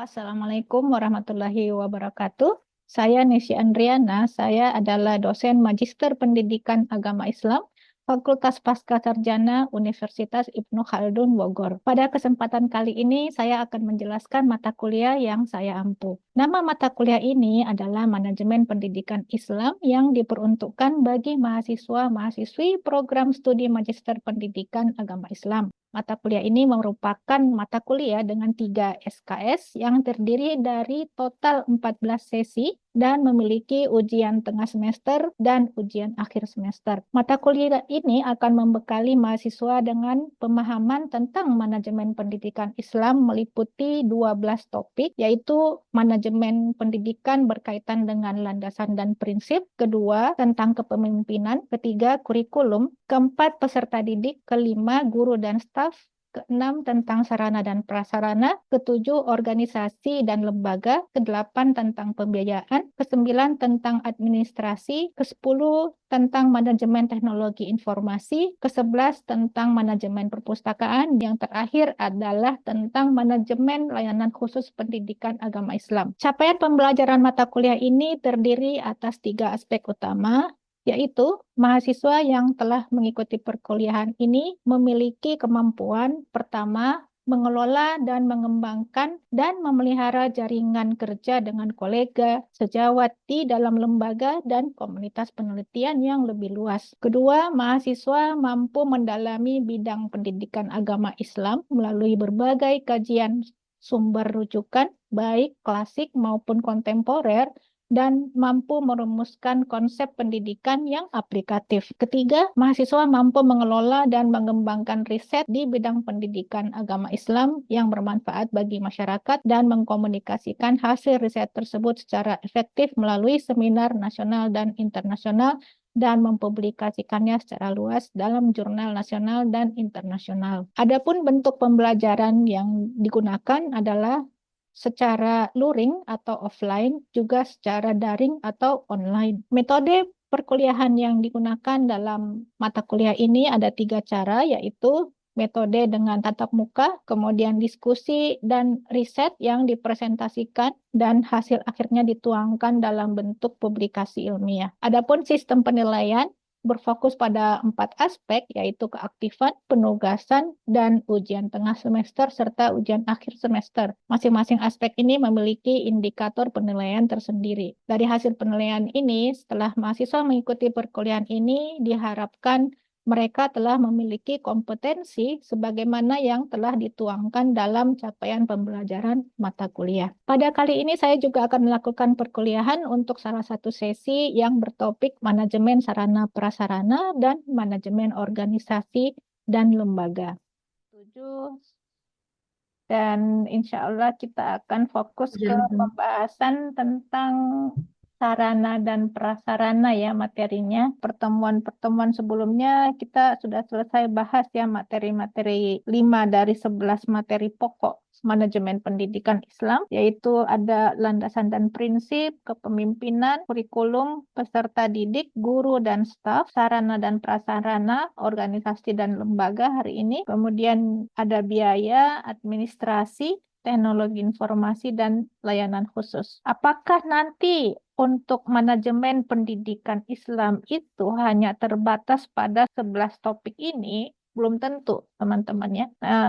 Assalamualaikum warahmatullahi wabarakatuh. Saya Nisy Andriana, saya adalah dosen Magister Pendidikan Agama Islam, Fakultas Pascasarjana Universitas Ibnu Khaldun Bogor. Pada kesempatan kali ini, saya akan menjelaskan mata kuliah yang saya ampu. Nama mata kuliah ini adalah Manajemen Pendidikan Islam yang diperuntukkan bagi mahasiswa-mahasiswi program studi Magister Pendidikan Agama Islam. Mata kuliah ini merupakan mata kuliah dengan 3 SKS yang terdiri dari total 14 sesi dan memiliki ujian tengah semester dan ujian akhir semester. Mata kuliah ini akan membekali mahasiswa dengan pemahaman tentang manajemen pendidikan Islam meliputi 12 topik, yaitu manajemen pendidikan berkaitan dengan landasan dan prinsip, kedua tentang kepemimpinan, ketiga kurikulum, keempat peserta didik, kelima guru dan staf, keenam tentang sarana dan prasarana, ketujuh organisasi dan lembaga, kedelapan tentang pembiayaan, kesembilan tentang administrasi, kesepuluh tentang manajemen teknologi informasi, kesebelas tentang manajemen perpustakaan, yang terakhir adalah tentang manajemen layanan khusus pendidikan agama Islam. Capaian pembelajaran mata kuliah ini terdiri atas 3 aspek utama, yaitu mahasiswa yang telah mengikuti perkuliahan ini memiliki kemampuan pertama mengelola dan mengembangkan dan memelihara jaringan kerja dengan kolega, sejawat di dalam lembaga dan komunitas penelitian yang lebih luas. Kedua, mahasiswa mampu mendalami bidang pendidikan agama Islam melalui berbagai kajian sumber rujukan, baik klasik maupun kontemporer, dan mampu merumuskan konsep pendidikan yang aplikatif. Ketiga, mahasiswa mampu mengelola dan mengembangkan riset di bidang pendidikan agama Islam yang bermanfaat bagi masyarakat dan mengkomunikasikan hasil riset tersebut secara efektif melalui seminar nasional dan internasional dan mempublikasikannya secara luas dalam jurnal nasional dan internasional. Adapun bentuk pembelajaran yang digunakan adalah secara luring atau offline, juga secara daring atau online. Metode perkuliahan yang digunakan dalam mata kuliah ini ada 3 cara, yaitu metode dengan tatap muka, kemudian diskusi dan riset yang dipresentasikan, dan hasil akhirnya dituangkan dalam bentuk publikasi ilmiah. Adapun sistem penilaian berfokus pada 4 aspek, yaitu keaktifan, penugasan, dan ujian tengah semester, serta ujian akhir semester. Masing-masing aspek ini memiliki indikator penilaian tersendiri. Dari hasil penilaian ini, setelah mahasiswa mengikuti perkuliahan ini, diharapkan mereka telah memiliki kompetensi sebagaimana yang telah dituangkan dalam capaian pembelajaran mata kuliah. Pada kali ini saya juga akan melakukan perkuliahan untuk salah satu sesi yang bertopik manajemen sarana prasarana dan manajemen organisasi dan lembaga. 7. Dan insya Allah kita akan fokus ke pembahasan tentang sarana dan prasarana ya materinya. Pertemuan-pertemuan sebelumnya kita sudah selesai bahas ya materi-materi 5 dari 11 materi pokok manajemen pendidikan Islam, yaitu ada landasan dan prinsip, kepemimpinan, kurikulum, peserta didik, guru dan staf, sarana dan prasarana, organisasi dan lembaga hari ini. Kemudian ada biaya, administrasi, teknologi informasi, dan layanan khusus. Apakah nanti untuk manajemen pendidikan Islam itu hanya terbatas pada 11 topik ini? Belum tentu, teman-teman ya.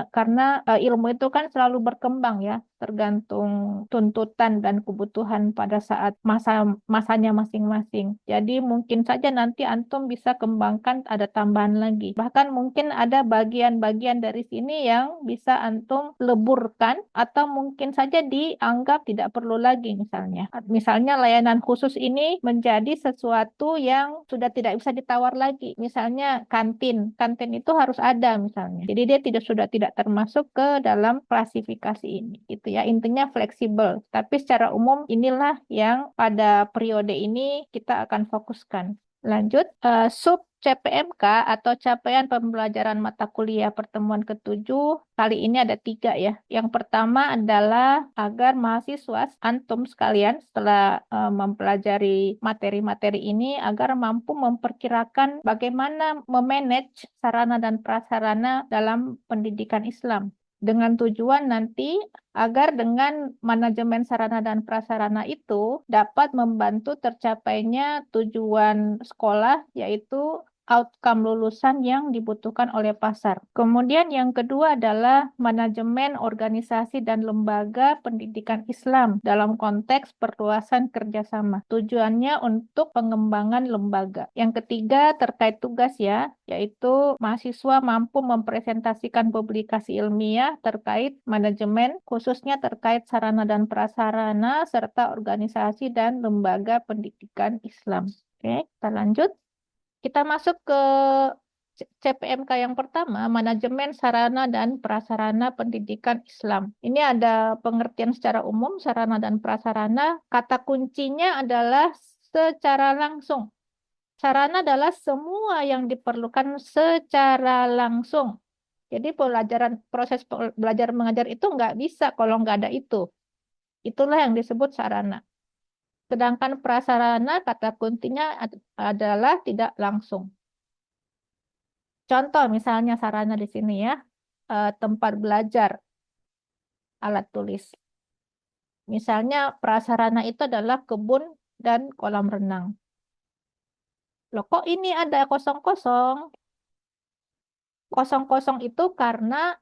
Karena ilmu itu kan selalu berkembang ya, tergantung tuntutan dan kebutuhan pada saat masanya masing-masing. Jadi mungkin saja nanti antum bisa kembangkan ada tambahan lagi. Bahkan mungkin ada bagian-bagian dari sini yang bisa antum leburkan atau mungkin saja dianggap tidak perlu lagi misalnya. Misalnya layanan khusus ini menjadi sesuatu yang sudah tidak bisa ditawar lagi. Misalnya kantin. Kantin itu harus ada misalnya. Jadi dia sudah tidak termasuk ke dalam klasifikasi ini. Itu ya, intinya fleksibel. Tapi secara umum inilah yang pada periode ini kita akan fokuskan. Lanjut, sub CPMK atau capaian pembelajaran mata kuliah pertemuan ke-7 kali ini ada 3 ya. Yang pertama adalah agar mahasiswa antum sekalian setelah mempelajari materi-materi ini agar mampu memperkirakan bagaimana memanage sarana dan prasarana dalam pendidikan Islam. dengan tujuan nanti agar dengan manajemen sarana dan prasarana itu dapat membantu tercapainya tujuan sekolah, yaitu outcome lulusan yang dibutuhkan oleh pasar. Kemudian yang kedua adalah manajemen organisasi dan lembaga pendidikan Islam dalam konteks perluasan kerjasama. Tujuannya untuk pengembangan lembaga. Yang ketiga terkait tugas ya, yaitu mahasiswa mampu mempresentasikan publikasi ilmiah terkait manajemen, khususnya terkait sarana dan prasarana, serta organisasi dan lembaga pendidikan Islam. Oke, kita lanjut. Kita masuk ke CPMK yang pertama, manajemen sarana dan prasarana pendidikan Islam. Ini ada pengertian secara umum, sarana dan prasarana. Kata kuncinya adalah secara langsung. Sarana adalah semua yang diperlukan secara langsung. Jadi proses belajar mengajar itu nggak bisa kalau nggak ada itu. Itulah yang disebut sarana. Sedangkan prasarana kata kuncinya adalah tidak langsung. Contoh misalnya sarana di sini ya, tempat belajar, alat tulis. Misalnya prasarana itu adalah kebun dan kolam renang. Loh kok ini ada kosong-kosong? Kosong-kosong itu karena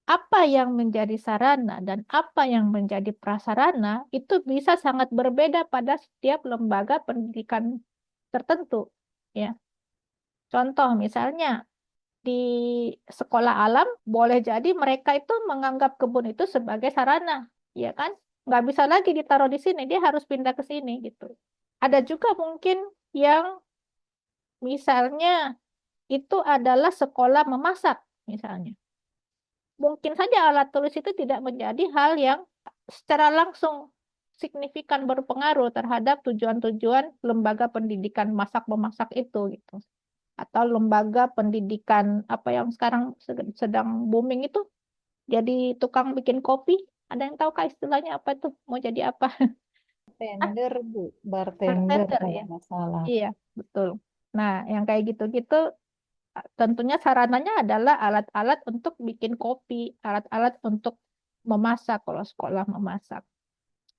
apa yang menjadi sarana dan apa yang menjadi prasarana itu bisa sangat berbeda pada setiap lembaga pendidikan tertentu. Ya, contoh misalnya di sekolah alam boleh jadi mereka itu menganggap kebun itu sebagai sarana, ya kan? Nggak bisa lagi ditaruh di sini, dia harus pindah ke sini gitu. Ada juga mungkin yang misalnya itu adalah sekolah memasak misalnya. Mungkin saja alat tulis itu tidak menjadi hal yang secara langsung signifikan berpengaruh terhadap tujuan-tujuan lembaga pendidikan masak-memasak itu gitu. Atau lembaga pendidikan apa yang sekarang sedang booming itu jadi tukang bikin kopi. Ada yang tahu kah istilahnya apa itu? Mau jadi apa? Ah, Bartender, Bu. Bartender bartender kalau ya. nggak salah. Iya, betul. Nah, yang kayak gitu-gitu tentunya sarananya adalah alat-alat untuk bikin kopi, alat-alat untuk memasak kalau sekolah memasak.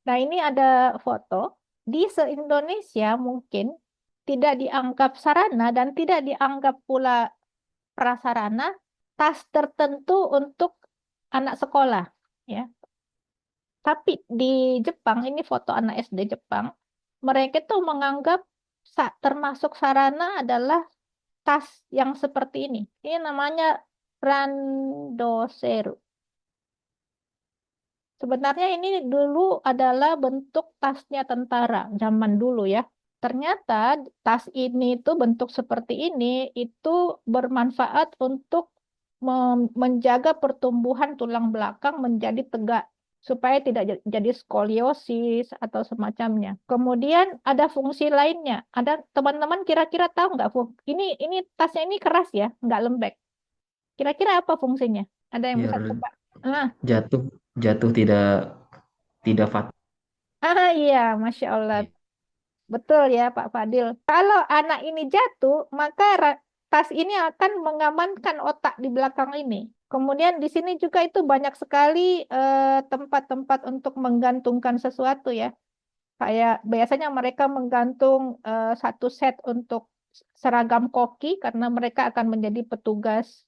Nah, ini ada foto di se-Indonesia mungkin tidak dianggap sarana dan tidak dianggap pula prasarana tas tertentu untuk anak sekolah, ya. Tapi di Jepang, ini foto anak SD Jepang, mereka tuh menganggap termasuk sarana adalah tas yang seperti ini. Ini namanya randoseru. Sebenarnya ini dulu adalah bentuk tasnya tentara zaman dulu ya. Ternyata tas ini tuh bentuk seperti ini itu bermanfaat untuk menjaga pertumbuhan tulang belakang menjadi tegak supaya tidak jadi skoliosis atau semacamnya. Kemudian ada fungsi lainnya. Ada teman-teman kira-kira tahu nggak? Ini tasnya ini keras ya, nggak lembek. Kira-kira apa fungsinya? Ada yang bisa Biar tebak? Ah, jatuh jatuh tidak fatal. iya, Masya Allah. Betul ya, Pak Fadil. Kalau anak ini jatuh, maka tas ini akan mengamankan otak di belakang ini. Kemudian di sini juga itu banyak sekali tempat-tempat untuk menggantungkan sesuatu ya. Kayak biasanya mereka menggantung satu set untuk seragam koki karena mereka akan menjadi petugas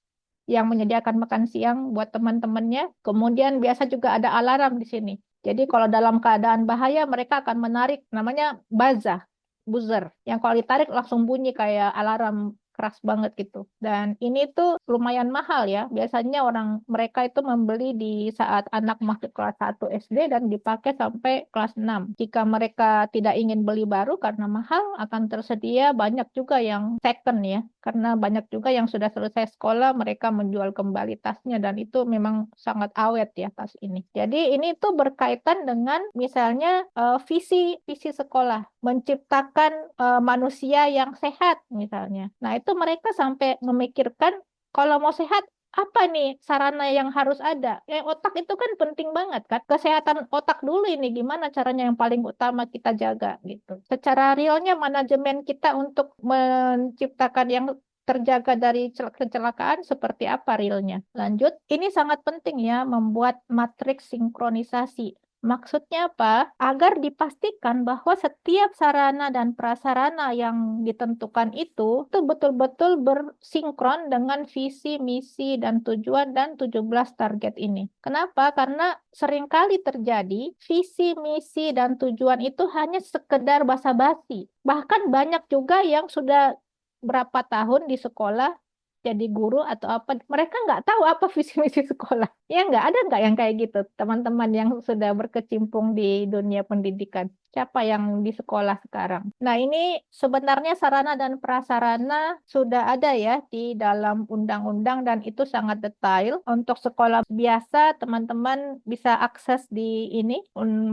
yang menyediakan makan siang buat teman-temannya. Kemudian biasa juga ada alarm di sini. Jadi kalau dalam keadaan bahaya mereka akan menarik namanya buzzer. Yang kalau ditarik langsung bunyi kayak alarm keras banget gitu. Dan ini tuh lumayan mahal ya. Biasanya mereka itu membeli di saat anak masuk kelas 1 SD dan dipakai sampai kelas 6. Jika mereka tidak ingin beli baru karena mahal, akan tersedia banyak juga yang second ya. Karena banyak juga yang sudah selesai sekolah, mereka menjual kembali tasnya dan itu memang sangat awet ya tas ini. Jadi ini tuh berkaitan dengan misalnya visi sekolah, menciptakan manusia yang sehat misalnya. Nah, itu mereka sampai memikirkan kalau mau sehat apa nih sarana yang harus ada? Otak itu kan penting banget kan. Kesehatan otak dulu ini gimana caranya yang paling utama kita jaga gitu. Secara realnya manajemen kita untuk menciptakan yang terjaga dari kecelakaan seperti apa realnya. Lanjut, ini sangat penting ya membuat matriks sinkronisasi. Maksudnya apa? Agar dipastikan bahwa setiap sarana dan prasarana yang ditentukan itu betul-betul bersinkron dengan visi, misi, dan tujuan dan 17 target ini. Kenapa? Karena seringkali terjadi visi, misi, dan tujuan itu hanya sekedar basa-basi. Bahkan banyak juga yang sudah berapa tahun di sekolah jadi guru atau apa, mereka nggak tahu apa visi misi sekolah. Ya nggak ada nggak yang kayak gitu, teman-teman yang sudah berkecimpung di dunia pendidikan. Siapa yang di sekolah sekarang? Nah, ini sebenarnya sarana dan prasarana sudah ada ya di dalam undang-undang dan itu sangat detail. Untuk sekolah biasa, teman-teman bisa akses di ini,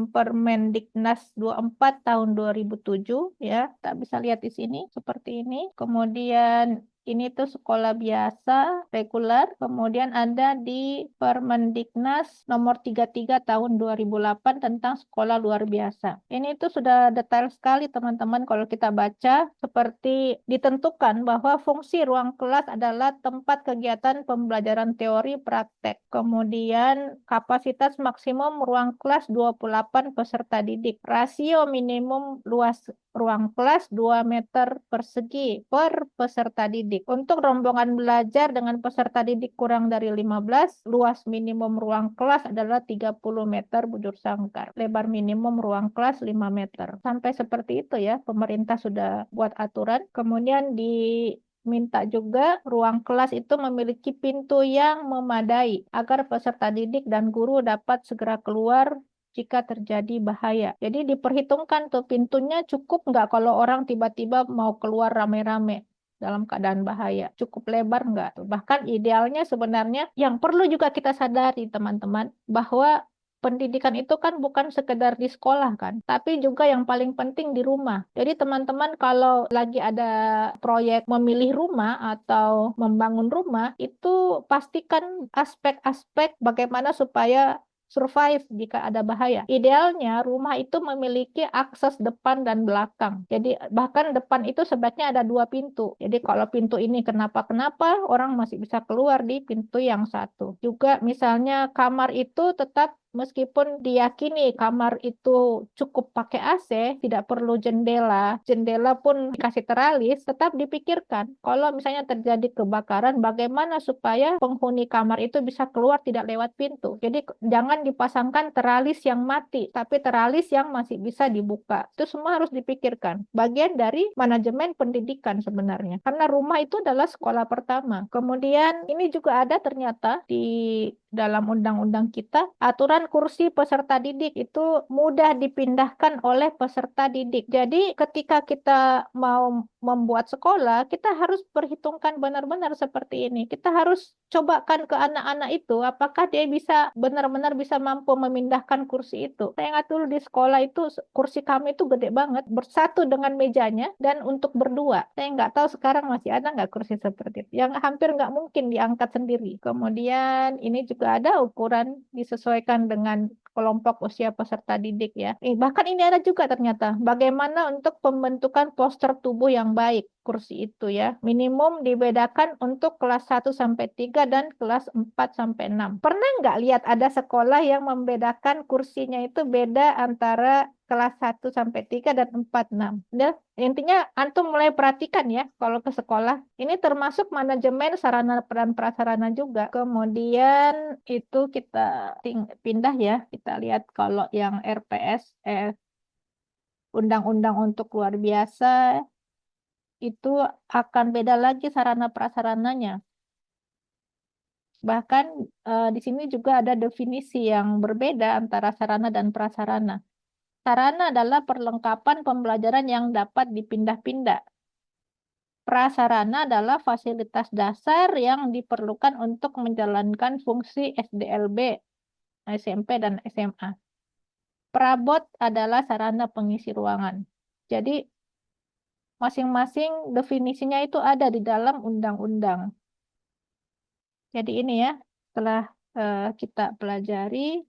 Permendiknas 24 tahun 2007 ya. Tak bisa lihat di sini seperti ini. Kemudian ini tuh sekolah biasa, reguler. Kemudian ada di Permendiknas nomor 33 tahun 2008 tentang sekolah luar biasa. Ini tuh sudah detail sekali teman-teman kalau kita baca. Seperti ditentukan bahwa fungsi ruang kelas adalah tempat kegiatan pembelajaran teori praktek. Kemudian kapasitas maksimum ruang kelas 28 peserta didik. Rasio minimum luas ruang kelas 2 meter persegi per peserta didik. Untuk rombongan belajar dengan peserta didik kurang dari 15, luas minimum ruang kelas adalah 30 meter bujur sangkar. Lebar minimum ruang kelas 5 meter. Sampai seperti itu ya, pemerintah sudah buat aturan. Kemudian minta juga ruang kelas itu memiliki pintu yang memadai agar peserta didik dan guru dapat segera keluar jika terjadi bahaya. Jadi diperhitungkan tuh pintunya cukup nggak kalau orang tiba-tiba mau keluar rame-rame dalam keadaan bahaya. Cukup lebar nggak tuh? Bahkan idealnya sebenarnya yang perlu juga kita sadari teman-teman bahwa pendidikan itu kan bukan sekedar di sekolah kan, tapi juga yang paling penting di rumah. Jadi teman-teman kalau lagi ada proyek memilih rumah atau membangun rumah, itu pastikan aspek-aspek bagaimana supaya survive jika ada bahaya. Idealnya rumah itu memiliki akses depan dan belakang. Jadi bahkan depan itu sebaiknya ada 2 pintu. Jadi kalau pintu ini kenapa-kenapa, orang masih bisa keluar di pintu yang satu. Juga misalnya kamar itu tetap meskipun diyakini kamar itu cukup pakai AC, tidak perlu jendela, jendela pun dikasih teralis, tetap dipikirkan kalau misalnya terjadi kebakaran, bagaimana supaya penghuni kamar itu bisa keluar tidak lewat pintu. Jadi jangan dipasangkan teralis yang mati, tapi teralis yang masih bisa dibuka. Itu semua harus dipikirkan. Bagian dari manajemen pendidikan sebenarnya. Karena rumah itu adalah sekolah pertama. Kemudian ini juga ada ternyata di dalam undang-undang kita, aturan kursi peserta didik itu mudah dipindahkan oleh peserta didik. Jadi ketika kita mau membuat sekolah, kita harus perhitungkan benar-benar seperti ini. Kita harus cobakan ke anak-anak itu, apakah dia bisa benar-benar bisa mampu memindahkan kursi itu. Saya ingat dulu di sekolah itu, kursi kami itu gede banget, bersatu dengan mejanya, dan untuk berdua. Saya nggak tahu sekarang masih ada nggak kursi seperti itu. Yang hampir nggak mungkin diangkat sendiri. Kemudian ini juga ada ukuran disesuaikan dengan kelompok usia peserta didik ya. Bahkan ini ada juga ternyata bagaimana untuk pembentukan postur tubuh yang baik kursi itu ya. Minimum dibedakan untuk kelas 1 sampai 3 dan kelas 4 sampai 6. Pernah nggak lihat ada sekolah yang membedakan kursinya itu beda antara kelas 1 sampai 3 dan 4 6. Nah, intinya antum mulai perhatikan ya kalau ke sekolah. Ini termasuk manajemen sarana dan prasarana juga. Kemudian itu kita pindah ya. Kita lihat kalau yang RPS undang-undang untuk luar biasa itu akan beda lagi sarana prasarananya. Bahkan di sini juga ada definisi yang berbeda antara sarana dan prasarana. Sarana adalah perlengkapan pembelajaran yang dapat dipindah-pindah. Prasarana adalah fasilitas dasar yang diperlukan untuk menjalankan fungsi SDLB, SMP, dan SMA. Perabot adalah sarana pengisi ruangan. Jadi masing-masing definisinya itu ada di dalam undang-undang. Jadi ini ya, setelah kita pelajari,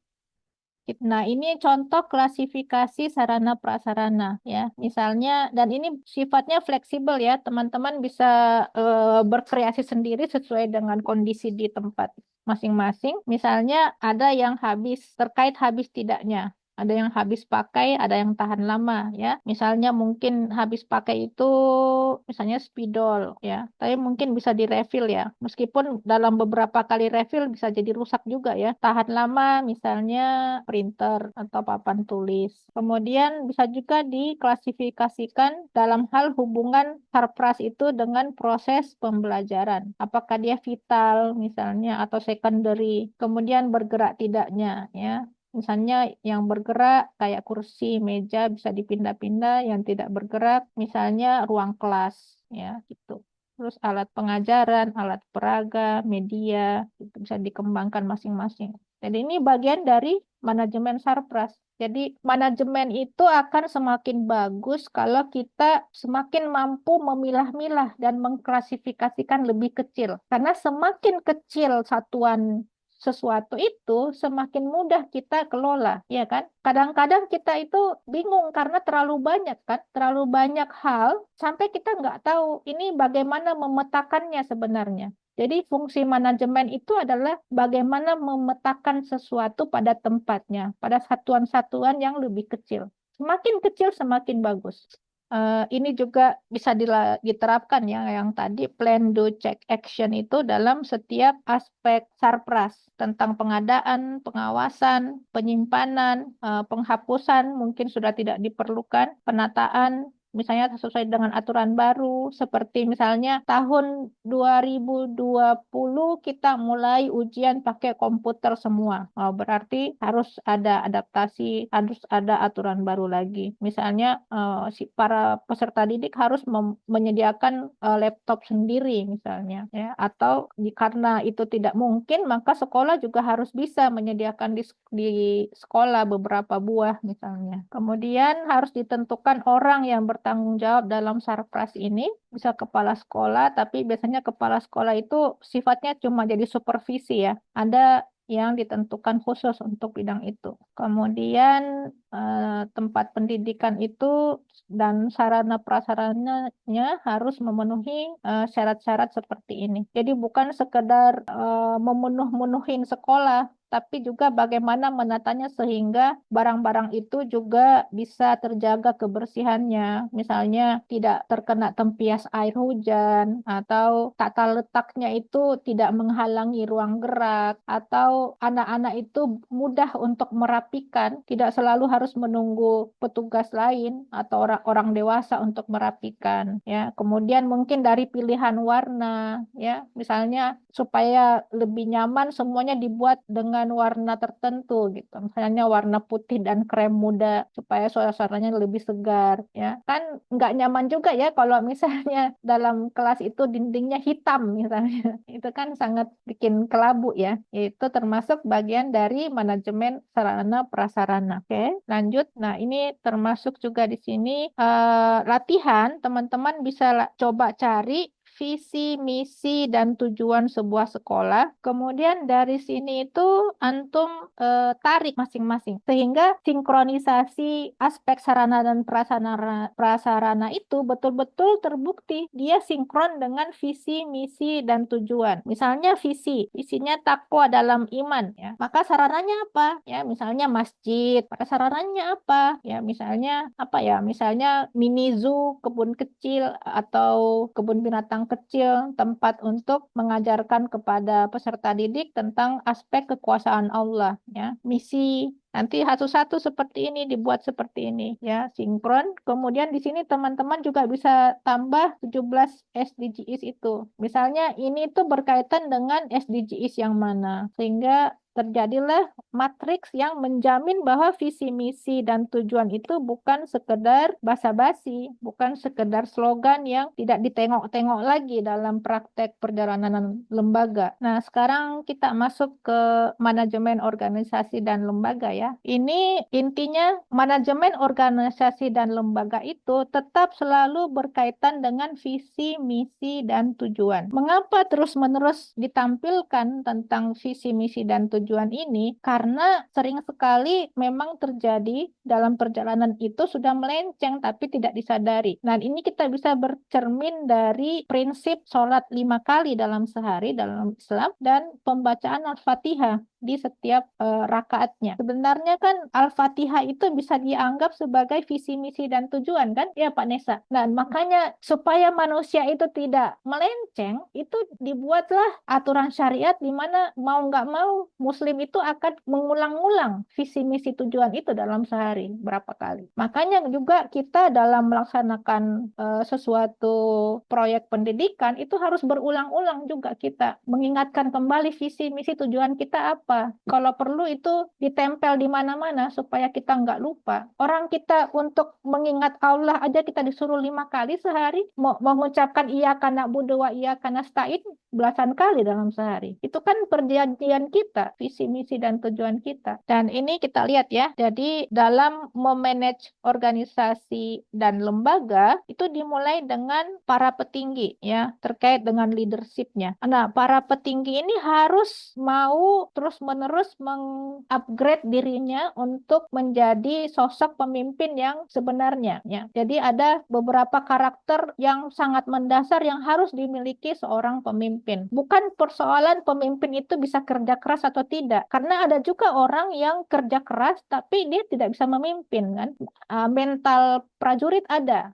Nah, ini contoh klasifikasi sarana prasarana ya. Misalnya, dan ini sifatnya fleksibel ya. Teman-teman bisa berkreasi sendiri sesuai dengan kondisi di tempat masing-masing. Misalnya ada yang habis terkait habis tidaknya. Ada yang habis pakai, ada yang tahan lama ya. Misalnya mungkin habis pakai itu misalnya spidol ya. Tapi mungkin bisa direfill ya. Meskipun dalam beberapa kali refill bisa jadi rusak juga ya. Tahan lama misalnya printer atau papan tulis. Kemudian bisa juga diklasifikasikan dalam hal hubungan sarpras itu dengan proses pembelajaran. Apakah dia vital misalnya atau secondary. Kemudian bergerak tidaknya ya. Misalnya yang bergerak kayak kursi, meja bisa dipindah-pindah, yang tidak bergerak misalnya ruang kelas ya gitu. Terus alat pengajaran, alat peraga, media itu bisa dikembangkan masing-masing. Jadi ini bagian dari manajemen sarpras. Jadi manajemen itu akan semakin bagus kalau kita semakin mampu memilah-milah dan mengklasifikasikan lebih kecil. Karena semakin kecil satuan sesuatu itu semakin mudah kita kelola, ya kan? Kadang-kadang kita itu bingung karena terlalu banyak kan, terlalu banyak hal sampai kita nggak tahu ini bagaimana memetakannya sebenarnya. Jadi fungsi manajemen itu adalah bagaimana memetakan sesuatu pada tempatnya, pada satuan-satuan yang lebih kecil. Semakin kecil semakin bagus. Ini juga bisa diterapkan ya yang tadi plan, do, check, action itu dalam setiap aspek sarpras tentang pengadaan, pengawasan, penyimpanan, penghapusan mungkin sudah tidak diperlukan, penataan misalnya sesuai dengan aturan baru seperti misalnya tahun 2020 kita mulai ujian pakai komputer semua. Oh, berarti harus ada adaptasi, harus ada aturan baru lagi. Misalnya si para peserta didik harus menyediakan laptop sendiri misalnya ya atau karena itu tidak mungkin maka sekolah juga harus bisa menyediakan di sekolah beberapa buah misalnya. Kemudian harus ditentukan orang yang bertanggung jawab dalam sarpras ini, bisa kepala sekolah, tapi biasanya kepala sekolah itu sifatnya cuma jadi supervisi ya. Ada yang ditentukan khusus untuk bidang itu. Kemudian tempat pendidikan itu dan sarana prasarananya harus memenuhi syarat-syarat seperti ini. Jadi bukan sekedar memenuhin sekolah, tapi juga bagaimana menatanya sehingga barang-barang itu juga bisa terjaga kebersihannya. Misalnya tidak terkena tempias air hujan, atau tata letaknya itu tidak menghalangi ruang gerak, atau anak-anak itu mudah untuk merapikan, tidak selalu harus menunggu petugas lain atau orang-orang dewasa untuk merapikan. Ya, kemudian mungkin dari pilihan warna, ya, misalnya supaya lebih nyaman semuanya dibuat dengan warna tertentu gitu. Misalnya warna putih dan krem muda supaya suasananya lebih segar ya. Kan nggak nyaman juga ya kalau misalnya dalam kelas itu dindingnya hitam misalnya. Itu kan sangat bikin kelabu ya. Itu termasuk bagian dari manajemen sarana prasarana. Oke, lanjut. Nah, ini termasuk juga di sini latihan teman-teman bisa coba cari visi, misi, dan tujuan sebuah sekolah. Kemudian dari sini itu antum tarik masing-masing. Sehingga sinkronisasi aspek sarana dan prasarana itu betul-betul terbukti. Dia sinkron dengan visi, misi, dan tujuan. Misalnya visinya takwa dalam iman. Ya. Maka sarananya apa? Ya, misalnya masjid. Maka sarananya apa? Ya, misalnya apa ya? Misalnya mini zoo, kebun kecil, atau kebun binatang kecil, tempat untuk mengajarkan kepada peserta didik tentang aspek kekuasaan Allah, ya. Misi nanti satu-satu seperti ini dibuat seperti ini, ya, sinkron. Kemudian di sini teman-teman juga bisa tambah 17 SDGs itu. Misalnya ini tuh berkaitan dengan SDGs yang mana, sehingga terjadilah matriks yang menjamin bahwa visi misi dan tujuan itu bukan sekedar basa-basi, bukan sekedar slogan yang tidak ditengok-tengok lagi dalam praktek perjalanan lembaga. Nah, sekarang kita masuk ke manajemen organisasi dan lembaga ya. Ini intinya manajemen organisasi dan lembaga itu tetap selalu berkaitan dengan visi, misi, dan tujuan. Mengapa terus-menerus ditampilkan tentang visi, misi, dan tujuan? tujuan ini karena sering sekali memang terjadi dalam perjalanan itu sudah melenceng tapi tidak disadari. Nah, ini kita bisa bercermin dari prinsip sholat 5 kali dalam sehari dalam Islam dan pembacaan Al-Fatihah di setiap rakaatnya. Sebenarnya kan Al-Fatihah itu bisa dianggap sebagai visi misi dan tujuan kan ya Pak Nesa. Nah, makanya supaya manusia itu tidak melenceng itu dibuatlah aturan syariat di mana mau nggak mau Muslim itu akan mengulang-ulang visi misi tujuan itu dalam sehari berapa kali. Makanya juga kita dalam melaksanakan sesuatu proyek pendidikan itu harus berulang-ulang juga kita mengingatkan kembali visi misi tujuan kita apa. Kalau perlu itu ditempel di mana-mana supaya kita nggak lupa. Orang kita untuk mengingat Allah aja kita disuruh 5 kali sehari, mau mengucapkan iya karena budu wa iya karena stain belasan kali dalam sehari. Itu kan perjanjian kita, visi misi dan tujuan kita. Dan ini kita lihat ya. Jadi dalam memanage organisasi dan lembaga itu dimulai dengan para petinggi ya terkait dengan leadershipnya. Nah, para petinggi ini harus mau terus-menerus mengupgrade dirinya untuk menjadi sosok pemimpin yang sebenarnya ya. Jadi ada beberapa karakter yang sangat mendasar yang harus dimiliki seorang pemimpin. Bukan persoalan pemimpin itu bisa kerja keras atau tidak, karena ada juga orang yang kerja keras tapi dia tidak bisa memimpin kan. Mental prajurit ada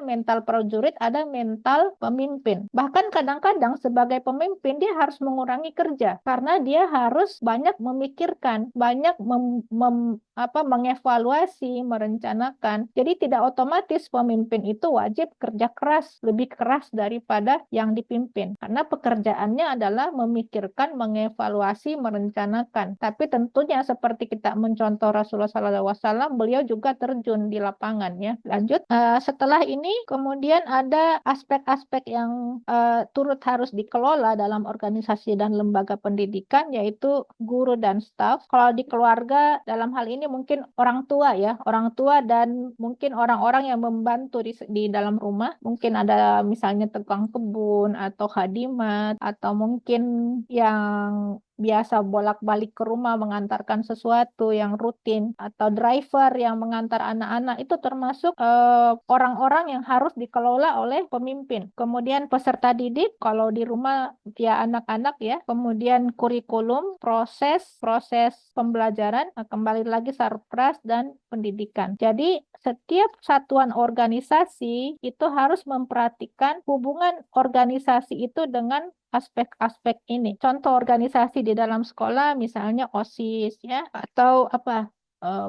mental prajurit, ada mental pemimpin. Bahkan kadang-kadang sebagai pemimpin dia harus mengurangi kerja karena dia harus banyak memikirkan, banyak mengevaluasi, merencanakan. Jadi tidak otomatis pemimpin itu wajib kerja keras, lebih keras daripada yang dipimpin. Karena pekerjaannya adalah memikirkan, mengevaluasi, merencanakan. Tapi tentunya seperti kita mencontoh Rasulullah SAW, beliau juga terjun di lapangan ya. Lanjut, setelah ini kemudian ada aspek-aspek yang turut harus dikelola dalam organisasi dan lembaga pendidikan, yaitu guru dan staf. Kalau di keluarga, dalam hal ini mungkin orang tua ya, orang tua dan mungkin orang-orang yang membantu di dalam rumah. Mungkin ada misalnya tukang kebun atau khadimat atau mungkin yang biasa bolak-balik ke rumah mengantarkan sesuatu yang rutin atau driver yang mengantar anak-anak itu termasuk orang-orang yang harus dikelola oleh pemimpin. Kemudian peserta didik kalau di rumah ya anak-anak ya. Kemudian kurikulum, proses pembelajaran, kembali lagi sarpras dan pendidikan. Jadi setiap satuan organisasi itu harus memperhatikan hubungan organisasi itu dengan aspek-aspek ini. Contoh organisasi di dalam sekolah misalnya OSIS ya atau apa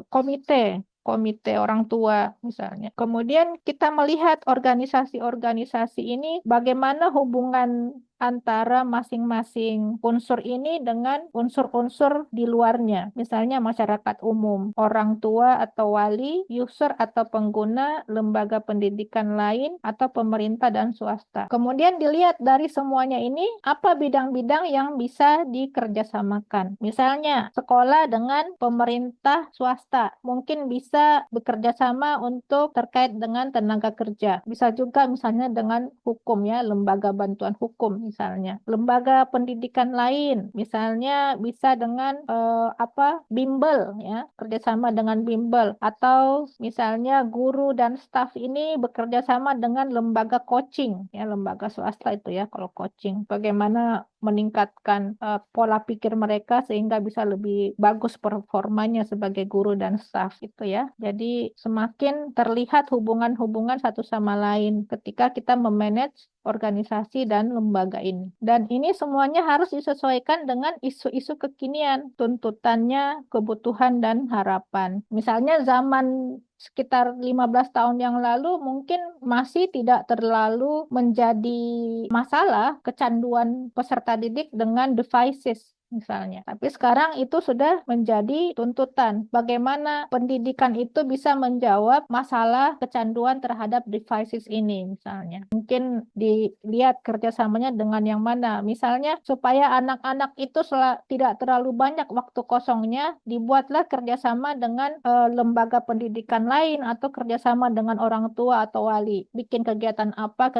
komite orang tua misalnya. Kemudian kita melihat organisasi-organisasi ini bagaimana hubungan antara masing-masing unsur ini dengan unsur-unsur di luarnya. Misalnya masyarakat umum, orang tua atau wali, user atau pengguna, lembaga pendidikan lain, atau pemerintah dan swasta. Kemudian dilihat dari semuanya ini, apa bidang-bidang yang bisa dikerjasamakan. Misalnya sekolah dengan pemerintah swasta. Mungkin bisa bekerja sama untuk terkait dengan tenaga kerja. Bisa juga misalnya dengan hukum ya, lembaga bantuan hukum misalnya. Lembaga pendidikan lain, misalnya bisa dengan bimbel ya, kerjasama dengan bimbel. Atau misalnya guru dan staf ini bekerja sama dengan lembaga coaching ya, lembaga swasta itu ya kalau coaching. Bagaimana meningkatkan pola pikir mereka sehingga bisa lebih bagus performanya sebagai guru dan staf itu ya. Jadi semakin terlihat hubungan-hubungan satu sama lain ketika kita memanage organisasi dan lembaga ini. Dan ini semuanya harus disesuaikan dengan isu-isu kekinian, tuntutannya, kebutuhan, dan harapan. Misalnya zaman sekitar 15 tahun yang lalu mungkin masih tidak terlalu menjadi masalah kecanduan peserta didik dengan devices misalnya. Tapi sekarang itu sudah menjadi tuntutan. Bagaimana pendidikan itu bisa menjawab masalah kecanduan terhadap devices ini misalnya. Mungkin dilihat kerjasamanya dengan yang mana. Misalnya supaya anak-anak itu tidak terlalu banyak waktu kosongnya, dibuatlah kerjasama dengan lembaga pendidikan lain atau kerjasama dengan orang tua atau wali. Bikin kegiatan apa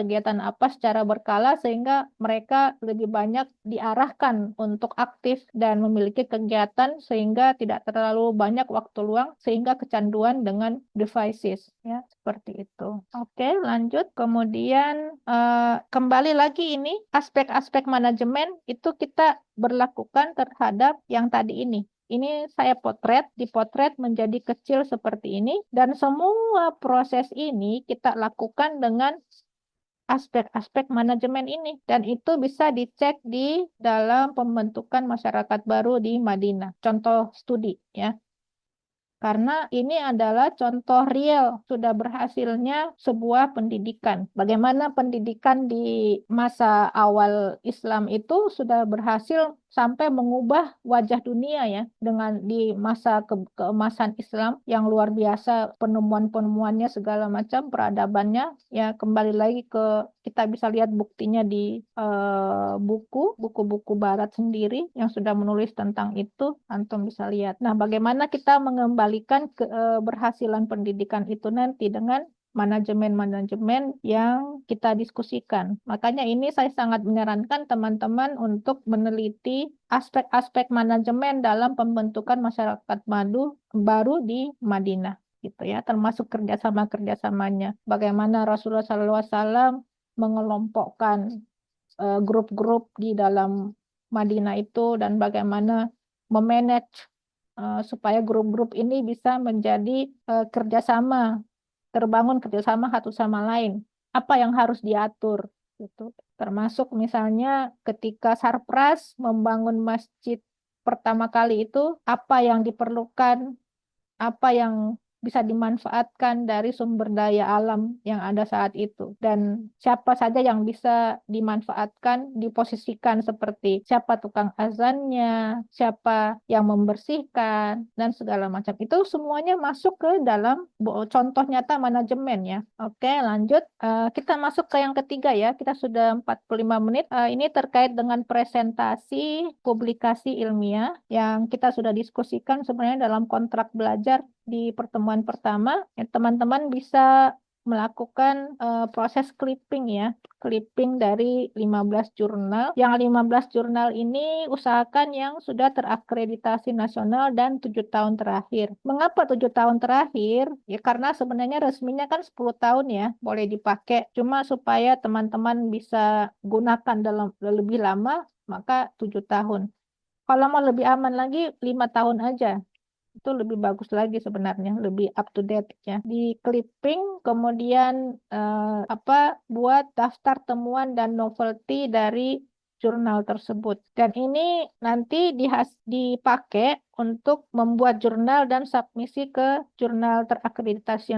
secara berkala sehingga mereka lebih banyak diarahkan untuk aktif aktif dan memiliki kegiatan sehingga tidak terlalu banyak waktu luang sehingga kecanduan dengan devices ya seperti itu. Oke, lanjut. Kemudian kembali lagi ini aspek-aspek manajemen itu kita berlakukan terhadap yang tadi ini. Ini saya dipotret menjadi kecil seperti ini, dan semua proses ini kita lakukan dengan aspek-aspek manajemen ini. Dan itu bisa dicek di dalam pembentukan masyarakat baru di Madinah. Contoh studi ya. Karena ini adalah contoh real sudah berhasilnya sebuah pendidikan. Bagaimana pendidikan di masa awal Islam itu sudah berhasil sampai mengubah wajah dunia ya dengan di masa keemasan Islam yang luar biasa, penemuan-penemuannya segala macam, peradabannya ya, kembali lagi ke kita bisa lihat buktinya di buku-buku barat sendiri yang sudah menulis tentang itu, antum bisa lihat. Nah, bagaimana kita mengembalikan keberhasilan pendidikan itu nanti dengan manajemen-manajemen yang kita diskusikan. Makanya ini saya sangat menyarankan teman-teman untuk meneliti aspek-aspek manajemen dalam pembentukan masyarakat baru di Madinah, gitu ya, termasuk kerjasama-kerjasamanya. Bagaimana Rasulullah SAW mengelompokkan grup-grup di dalam Madinah itu dan bagaimana memanage supaya grup-grup ini bisa menjadi kerjasama, terbangun kerjasama satu sama lain. Apa yang harus diatur, gitu. Termasuk misalnya ketika Sarpras membangun masjid pertama kali itu, apa yang diperlukan, apa yang bisa dimanfaatkan dari sumber daya alam yang ada saat itu. Dan siapa saja yang bisa dimanfaatkan, diposisikan seperti siapa tukang azannya, siapa yang membersihkan, dan segala macam. Itu semuanya masuk ke dalam contoh nyata manajemen ya. Oke, lanjut. Kita masuk ke yang ketiga ya. Kita sudah 45 menit. Ini terkait dengan presentasi publikasi ilmiah yang kita sudah diskusikan sebenarnya dalam kontrak belajar di pertemuan pertama. Teman-teman bisa melakukan proses clipping ya, clipping dari 15 jurnal. Yang 15 jurnal ini usahakan yang sudah terakreditasi nasional dan 7 tahun terakhir. Mengapa 7 tahun terakhir? Ya karena sebenarnya resminya kan 10 tahun ya, boleh dipakai. Cuma supaya teman-teman bisa gunakan dalam lebih lama, maka 7 tahun. Kalau mau lebih aman lagi, 5 tahun aja. Itu lebih bagus lagi sebenarnya, lebih up to date ya. Di clipping, kemudian buat daftar temuan dan novelty dari jurnal tersebut. Dan ini nanti dipakai untuk membuat jurnal dan submisi ke jurnal terakreditasi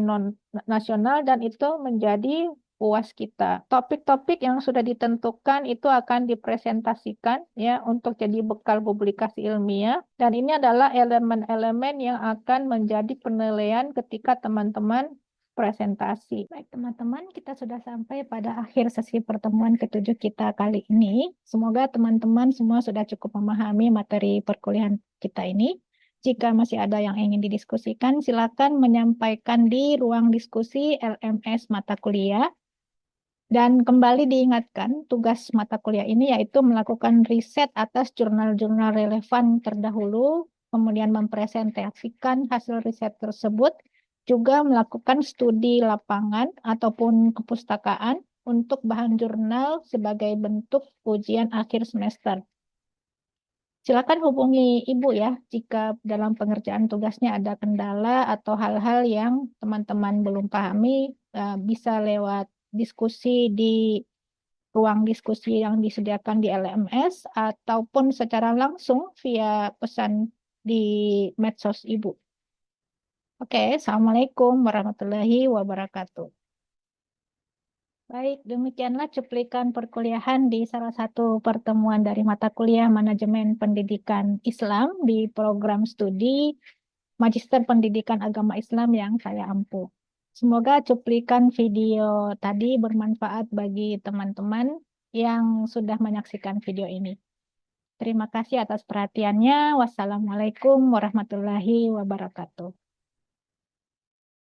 nasional, dan itu menjadi UAS kita. Topik-topik yang sudah ditentukan itu akan dipresentasikan ya untuk jadi bekal publikasi ilmiah, dan ini adalah elemen-elemen yang akan menjadi penilaian ketika teman-teman presentasi. Baik teman-teman, kita sudah sampai pada akhir sesi pertemuan ke-7 kita kali ini. Semoga teman-teman semua sudah cukup memahami materi perkuliahan kita ini. Jika masih ada yang ingin didiskusikan, silakan menyampaikan di ruang diskusi LMS mata kuliah. Dan kembali diingatkan, tugas mata kuliah ini yaitu melakukan riset atas jurnal-jurnal relevan terdahulu, kemudian mempresentasikan hasil riset tersebut, juga melakukan studi lapangan ataupun kepustakaan untuk bahan jurnal sebagai bentuk ujian akhir semester. Silakan hubungi Ibu ya, jika dalam pengerjaan tugasnya ada kendala atau hal-hal yang teman-teman belum pahami, bisa lewat diskusi di ruang diskusi yang disediakan di LMS ataupun secara langsung via pesan di medsos Ibu. Oke, Assalamualaikum warahmatullahi wabarakatuh. Baik, demikianlah cuplikan perkuliahan di salah satu pertemuan dari mata kuliah Manajemen Pendidikan Islam di program studi Magister Pendidikan Agama Islam yang saya ampu. Semoga cuplikan video tadi bermanfaat bagi teman-teman yang sudah menyaksikan video ini. Terima kasih atas perhatiannya. Wassalamualaikum warahmatullahi wabarakatuh.